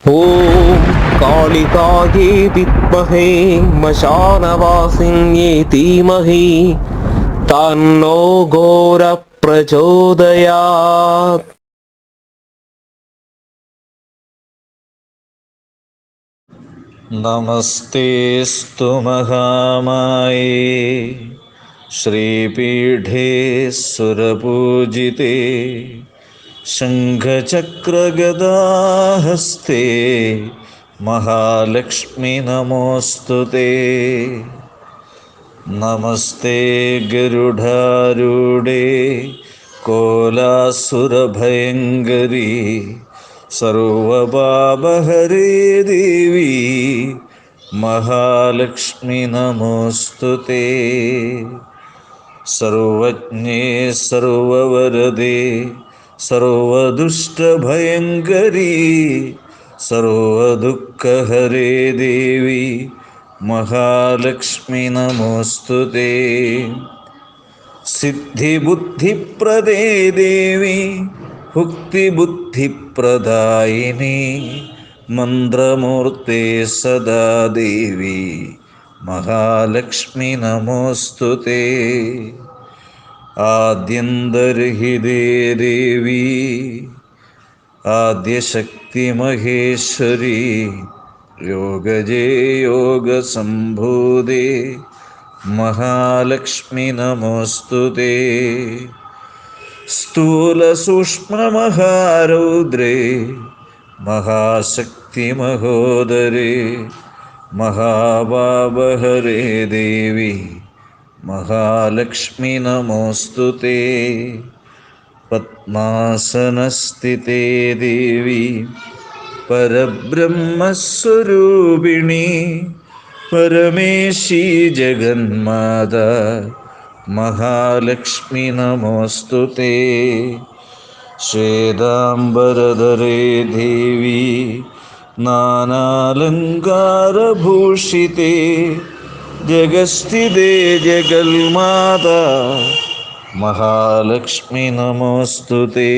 ഓം കാളികായേ വിദ്മഹേ മശാനവാസിന്യേ ധീമഹി തന്നോ ഘോര പ്രചോദയാത്. നമസ്തേസ്തു മഹാമായേ ശ്രീപീഠേ സുരപൂജിതേ ശംഖചക്രഗദാഹസ്തേ മഹാലക്ഷ്മി നമോസ്തുതേ. നമസ്തേ ഗരുഡാരൂഢേ കോലാസുരഭയങ്കരി സർവപാപഹരേ ദേവി മഹാലക്ഷ്മി നമോസ്തുതേ. സർവജ്ഞേ സർവവരദേ സർവദുഷ്ടഭയങ്കരി സർവദുഃഖഹരേ ദേവി മഹാലക്ഷ്മി നമോസ്തുതേ. സിദ്ധിബുദ്ധിപ്രദേ ദേവി ഭുക്തിബുദ്ധിപ്രദായിനി മന്ത്രമൂർത്തേ സദാ ദേവി മഹാലക്ഷ്മി നമോസ്തുതേ. ആദ്യന്തർഹിതേ ദേവി ആദ്യശക്തി മഹേശ്വരി യോഗജേ യോഗസംഭൂതേ മഹാലക്ഷ്മി നമോസ്തുതേ. സ്ഥൂലസൂക്ഷ്മമഹാരൗദ്രേ മഹാശക്തി മഹോദരേ മഹാപാപഹരേ ദേവി മഹാലക്ഷ്മി നമോസ്തുതേ. പദ്മാസനസ്ഥിതേ ദേവി പരബ്രഹ്മസ്വരൂപിണി പരമേശി ജഗന്മാതാ മഹാലക്ഷ്മി നമോസ്തുതേ. ശ്വേതാംബരധരേ ദേവി നാനാലങ്കാരഭൂഷിതേ ജഗസ്ഥിതേ ജഗൽമാതാ മഹാലക്ഷ്മി നമോസ്തുതേ.